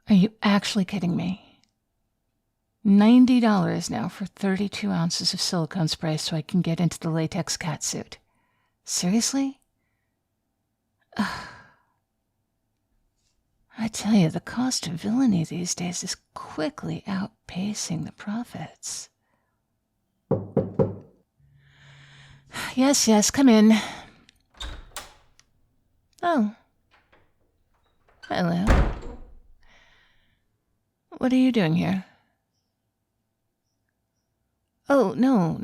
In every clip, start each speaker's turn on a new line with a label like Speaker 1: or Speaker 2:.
Speaker 1: Are you actually kidding me? $90 now for 32 ounces of silicone spray so I can get into the latex catsuit. Seriously? Ugh. I tell you, the cost of villainy these days is quickly outpacing the profits. Yes, come in. Oh. Hello. What are you doing here? Oh, no.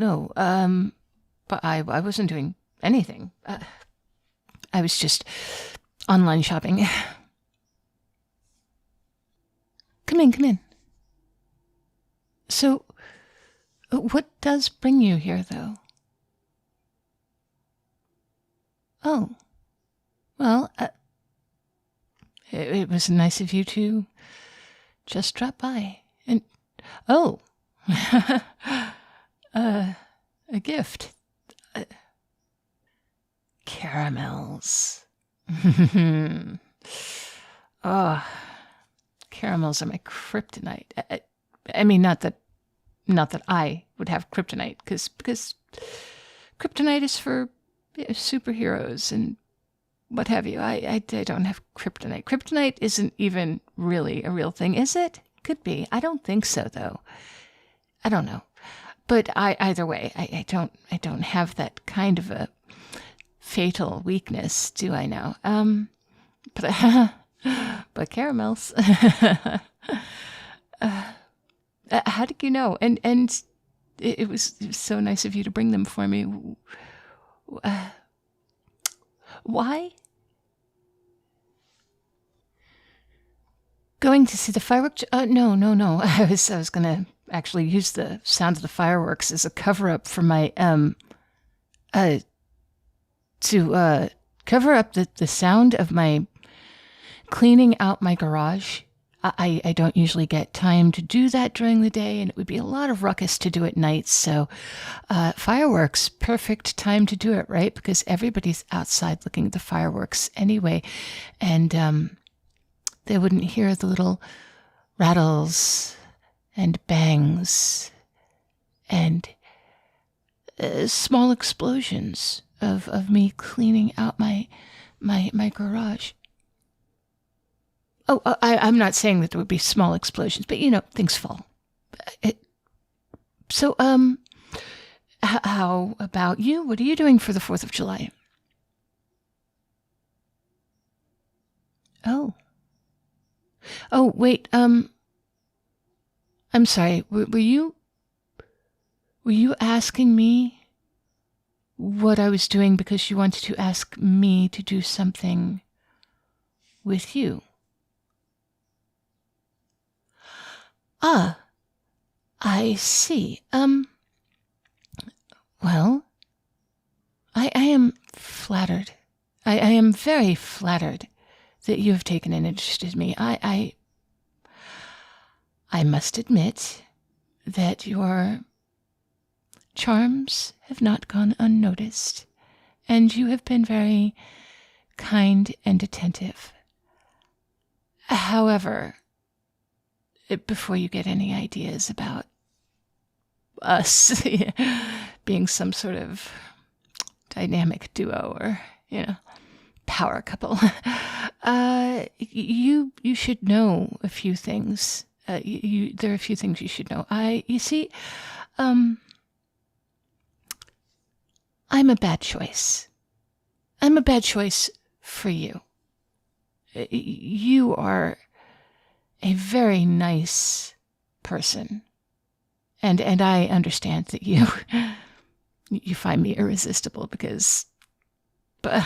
Speaker 1: But I wasn't doing anything. I was just online shopping. Come in. So, what does bring you here, though? Oh. Well, it was nice of you to just drop by. And, oh. A gift. Caramels. Oh, caramels are my kryptonite. I mean, not that I would have kryptonite, because kryptonite is for superheroes and what have you. I don't have kryptonite. Kryptonite isn't even really a real thing, is it? Could be. I don't think so, though. I don't know. But either way, I don't have that kind of a fatal weakness, do I now? But caramels. How did you know? And it was so nice of you to bring them for me. Why? Going to see the fireworks? No. I was gonna actually use the sound of the fireworks as a cover-up for my to cover up the sound of my cleaning out my garage. I don't usually get time to do that during the day, and it would be a lot of ruckus to do at night. So fireworks, perfect time to do it, right? Because everybody's outside looking at the fireworks anyway, and they wouldn't hear the little rattles and bangs and small explosions of me cleaning out my garage. Oh, I'm not saying that there would be small explosions, but things fall. So, how about you? What are you doing for the 4th of July? Oh, wait, I'm sorry, were you asking me what I was doing because you wanted to ask me to do something with you? Ah, I see. Well, I am flattered. I am very flattered that you have taken an interest in me. I must admit that your charms have not gone unnoticed, and you have been very kind and attentive. However, before you get any ideas about us being some sort of dynamic duo or, power couple, you should know a few things. There are a few things you should know. You see, I'm a bad choice. I'm a bad choice for you. You are a very nice person, and I understand that you find me irresistible because, but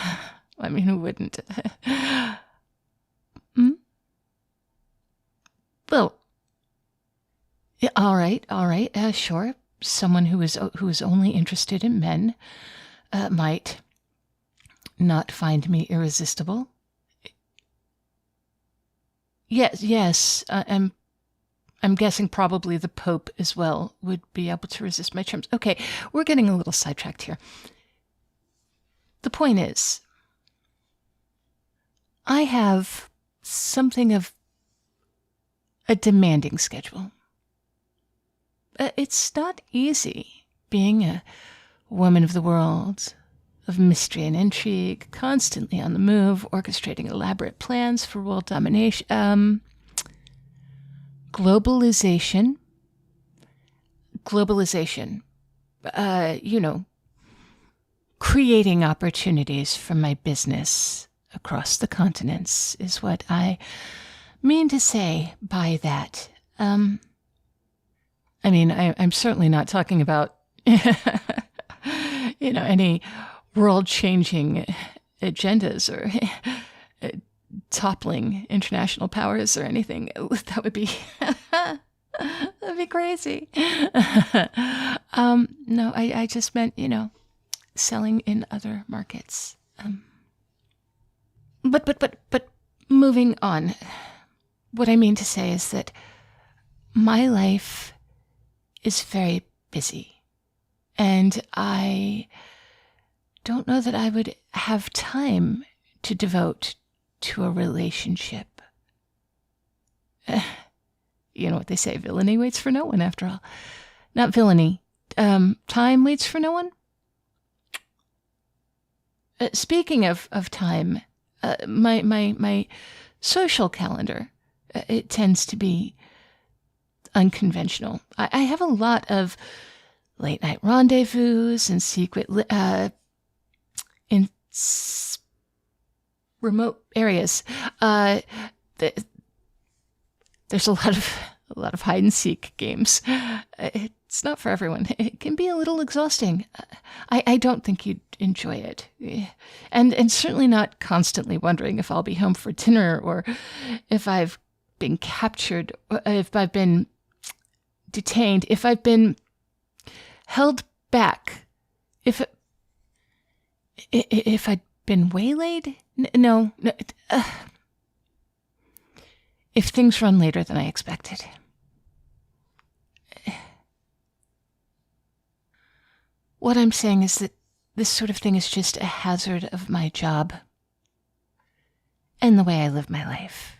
Speaker 1: I mean, who wouldn't? Well, yeah, all right, sure. Someone who is only interested in men might not find me irresistible. Yes. I'm guessing probably the Pope as well would be able to resist my charms. Okay, we're getting a little sidetracked here. The point is, I have something of a demanding schedule. It's not easy being a woman of the world, of mystery and intrigue, constantly on the move, orchestrating elaborate plans for world domination. Globalization, creating opportunities for my business across the continents is what I mean to say by that. I'm certainly not talking about, any world-changing agendas or toppling international powers or anything. That would be that'd be crazy. No, I just meant, selling in other markets. But moving on. What I mean to say is that my life is very busy, and I don't know that I would have time to devote to a relationship. You know what they say, villainy waits for no one, after all. Not villainy. Time waits for no one? Speaking of time, my social calendar, it tends to be unconventional. I have a lot of late night rendezvous and secret in remote areas. There's a lot of hide and seek games. It's not for everyone. It can be a little exhausting. I don't think you'd enjoy it, and certainly not constantly wondering if I'll be home for dinner, or if I've been captured, if I've been detained, if I've been held back, if I'd been waylaid. No. If things run later than I expected. What I'm saying is that this sort of thing is just a hazard of my job and the way I live my life.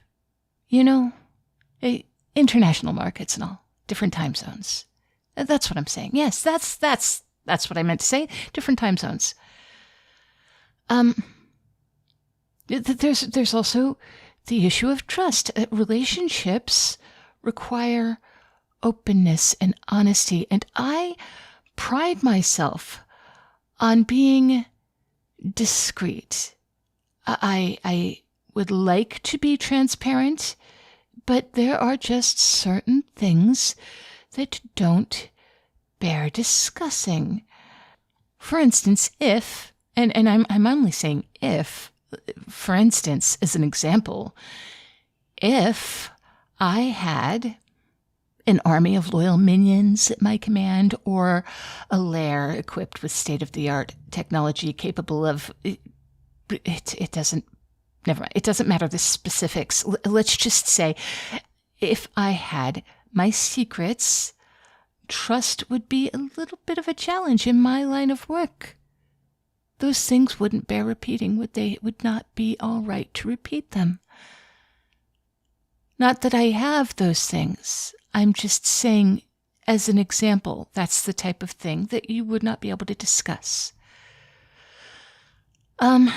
Speaker 1: International markets and all, different time zones. That's what I'm saying. Yes, that's what I meant to say. Different time zones. There's also the issue of trust. Relationships require openness and honesty, and I pride myself on being discreet. I would like to be transparent, but there are just certain things that don't bear discussing. For instance, and I'm only saying if, for instance, as an example, if I had an army of loyal minions at my command, or a lair equipped with state-of-the-art technology capable of... It doesn't... Never mind. It doesn't matter the specifics. Let's just say, if I had my secrets, trust would be a little bit of a challenge in my line of work. Those things wouldn't bear repeating, would they? It would not be all right to repeat them. Not that I have those things. I'm just saying, as an example, that's the type of thing that you would not be able to discuss. And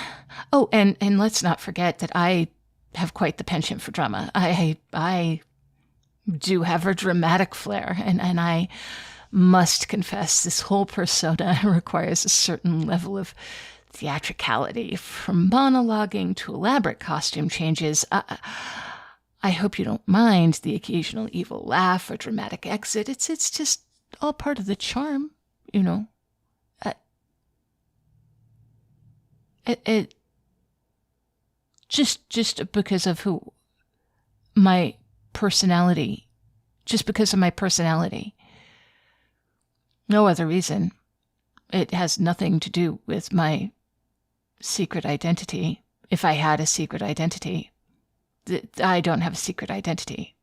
Speaker 1: let's not forget that I have quite the penchant for drama. I do have a dramatic flair, and I must confess this whole persona requires a certain level of theatricality, from monologuing to elaborate costume changes. I hope you don't mind the occasional evil laugh or dramatic exit. It's just all part of the charm, It just because of my personality. Just because of my personality. No other reason. It has nothing to do with my secret identity. If I had a secret identity. I don't have a secret identity.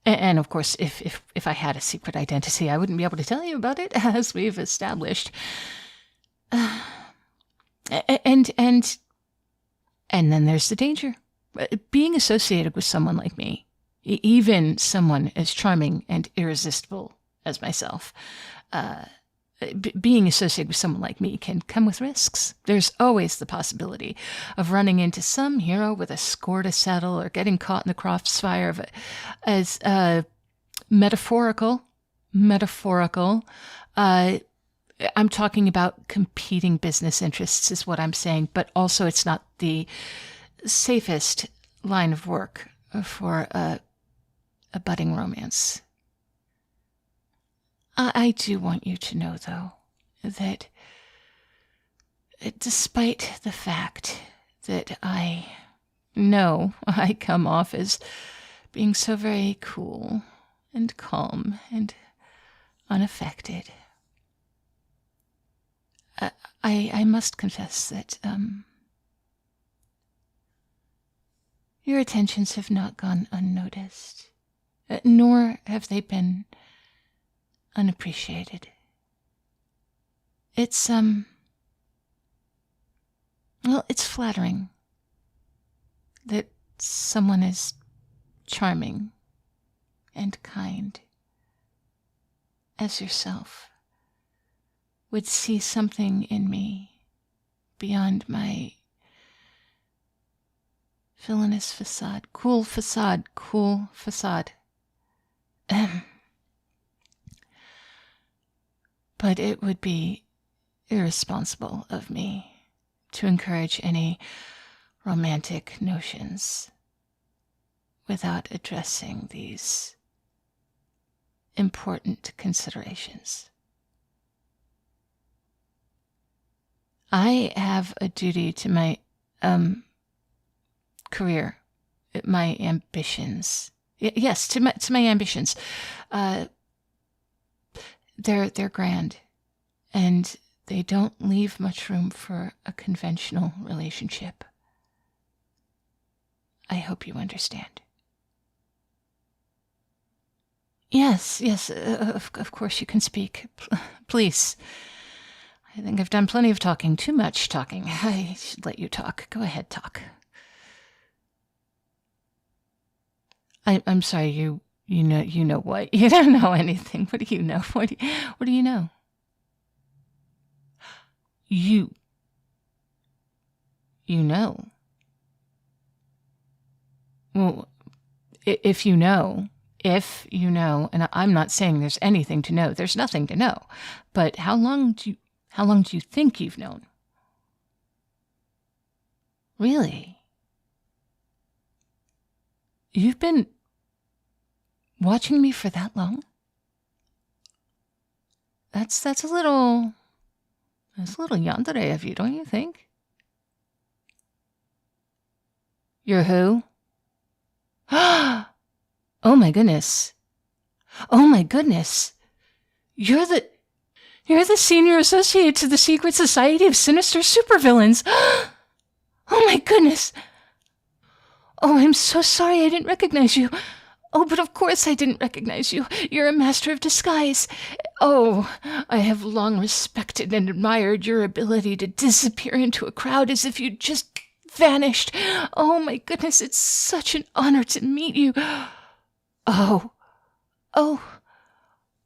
Speaker 1: And of course, if I had a secret identity, I wouldn't be able to tell you about it, as we've established. And then there's the danger. Being associated with someone like me, Even someone as charming and irresistible as myself, being associated with someone like me can come with risks. There's always the possibility of running into some hero with a score to settle or getting caught in the crossfire of as metaphorical. I'm talking about competing business interests is what I'm saying, but also it's not the safest line of work for a budding romance. I do want you to know, though, that despite the fact that I know I come off as being so very cool and calm and unaffected, I must confess that your attentions have not gone unnoticed, nor have they been unappreciated. It's, it's flattering that someone as charming and kind as yourself would see something in me beyond my villainous facade. Cool facade. But it would be irresponsible of me to encourage any romantic notions without addressing these important considerations. I have a duty to my career, my ambitions. Yes, to my ambitions. They're grand, and they don't leave much room for a conventional relationship. I hope you understand. Yes, of course you can speak. Please. I think I've done plenty of talking, too much talking. I should let you talk. Go ahead, talk. I'm sorry, you know what? You don't know anything. What do you know? What do you know? You know. Well, if you know, and I'm not saying there's anything to know. There's nothing to know. But how long do you think you've known? Really? You've been watching me for that long? That's a little yandere of you, don't you think? You're who? Oh my goodness. You're the senior associate to the secret society of sinister supervillains. Oh my goodness. Oh, I'm so sorry I didn't recognize you. Oh, but of course I didn't recognize you. You're a master of disguise. Oh, I have long respected and admired your ability to disappear into a crowd as if you'd just vanished. Oh my goodness, it's such an honor to meet you. Oh,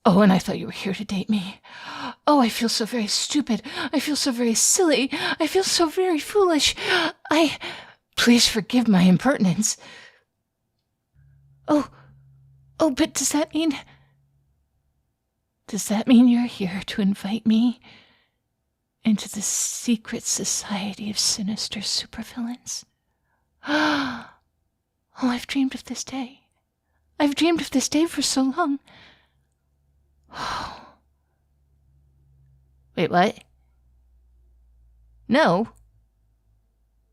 Speaker 1: and I thought you were here to date me. Oh, I feel so very stupid. I feel so very silly. I feel so very foolish. Please forgive my impertinence. Oh, but does that mean you're here to invite me into the secret society of sinister supervillains? Oh, I've dreamed of this day. I've dreamed of this day for so long. Wait, what? No?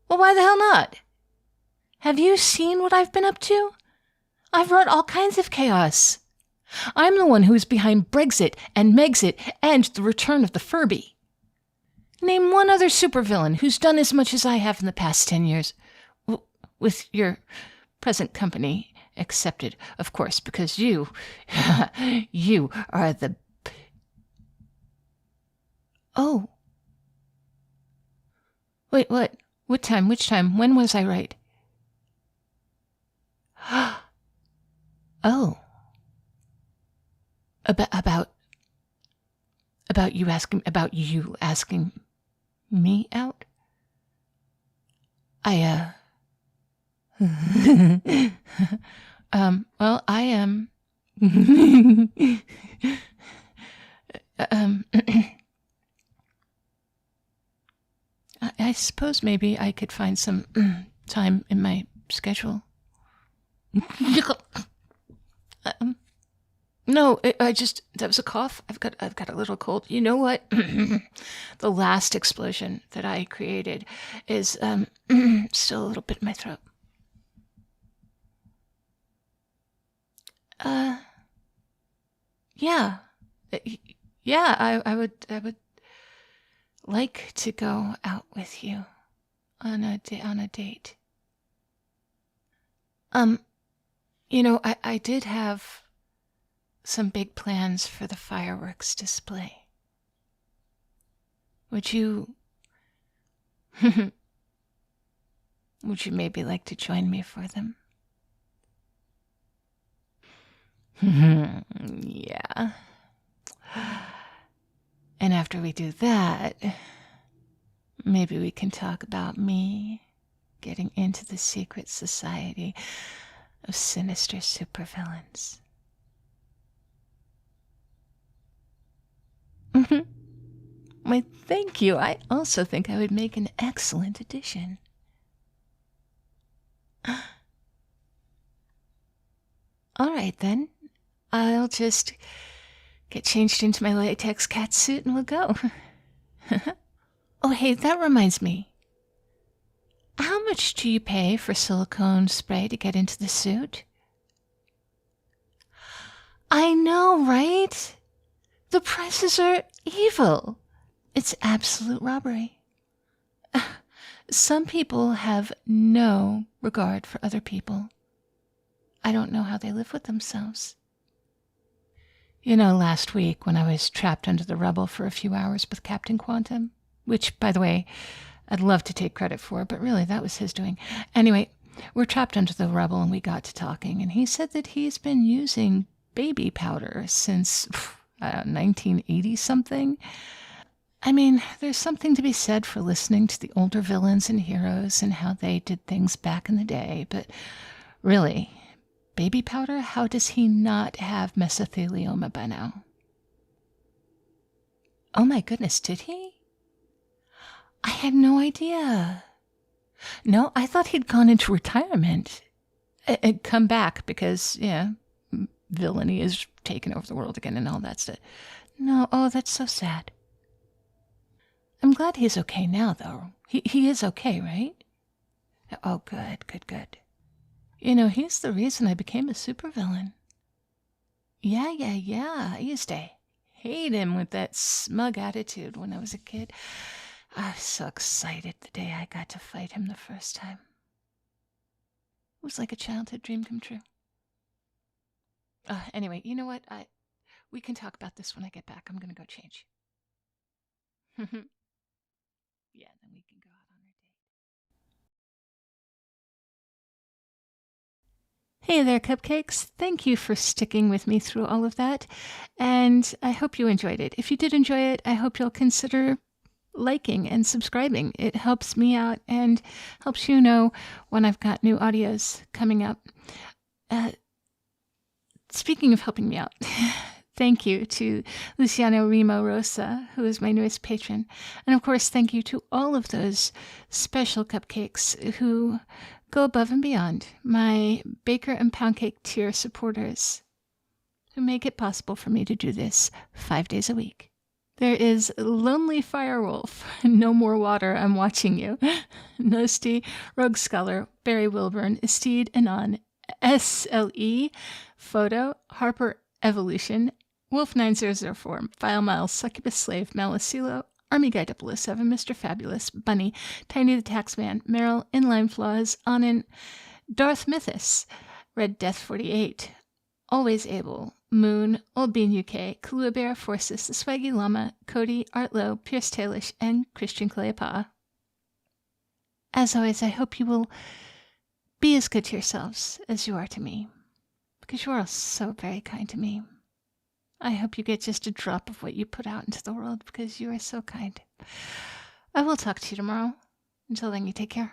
Speaker 1: Well, why the hell not? Have you seen what I've been up to? I've brought all kinds of chaos. I'm the one who is behind Brexit and Megxit and the return of the Furby. Name one other supervillain who's done as much as I have in the past 10 years. With your present company accepted, of course, because you are the... Oh. Wait, what? What time? Which time? When was I right? Oh. About you asking me out? Well, I am. um, I suppose maybe I could find some time in my schedule. No, that was a cough. I've got a little cold. You know what? The last explosion that I created is still a little bit in my throat. Yeah. Yeah, I would like to go out with you on a date. I did have some big plans for the fireworks display. Would you would you maybe like to join me for them? Yeah. And after we do that, maybe we can talk about me getting into the secret society of sinister supervillains. Why, thank you. I also think I would make an excellent addition. All right, then. I'll just get changed into my latex cat suit and we'll go. Oh, hey, that reminds me. How much do you pay for silicone spray to get into the suit? I know, right? The prices are evil. It's absolute robbery. Some people have no regard for other people. I don't know how they live with themselves. Last week when I was trapped under the rubble for a few hours with Captain Quantum, which, by the way, I'd love to take credit for, but really that was his doing. Anyway, we're trapped under the rubble and we got to talking, and he said that he's been using baby powder since 1980-something. I mean, there's something to be said for listening to the older villains and heroes and how they did things back in the day, but really, baby powder? How does he not have mesothelioma by now? Oh my goodness, did he? I had no idea. No, I thought he'd gone into retirement and come back because, villainy is taking over the world again and all that stuff. No, oh, that's so sad. I'm glad he's okay now, though. He is okay, right? Oh, good. He's the reason I became a supervillain. Yeah. I used to hate him with that smug attitude when I was a kid. I was so excited the day I got to fight him the first time. It was like a childhood dream come true. Anyway, you know what? We can talk about this when I get back. I'm gonna go change. Yeah, then we can go out on our date. Hey there, cupcakes. Thank you for sticking with me through all of that, and I hope you enjoyed it. If you did enjoy it, I hope you'll consider liking and subscribing. It helps me out and helps you know when I've got new audios coming up. Speaking of helping me out, thank you to Luciano Remo Rosa, who is my newest patron. And of course, thank you to all of those special cupcakes who go above and beyond, my Baker and Pound Cake tier supporters, who make it possible for me to do this 5 days a week. There is Lonely Firewolf, No More Water, I'm Watching You, Nosti, Rogue Scholar, Barry Wilburn, Esteed Anon, SLE, Photo, Harper Evolution, Wolf9004, File Miles, Succubus Slave, Malicilo, Army Guy 007, Mr. Fabulous, Bunny, Tiny the Taxman, Meryl, Inline Flaws, Anin, Darth Mythos, Red Death 48, Always Able, Moon, Old Bean UK, Kahlua Bear, Forces, The Swaggy Llama, Cody, Artlow, Pierce Tailish, and Christian Cleopa. As always, I hope you will be as good to yourselves as you are to me, because you are so very kind to me. I hope you get just a drop of what you put out into the world because you are so kind. I will talk to you tomorrow. Until then, you take care.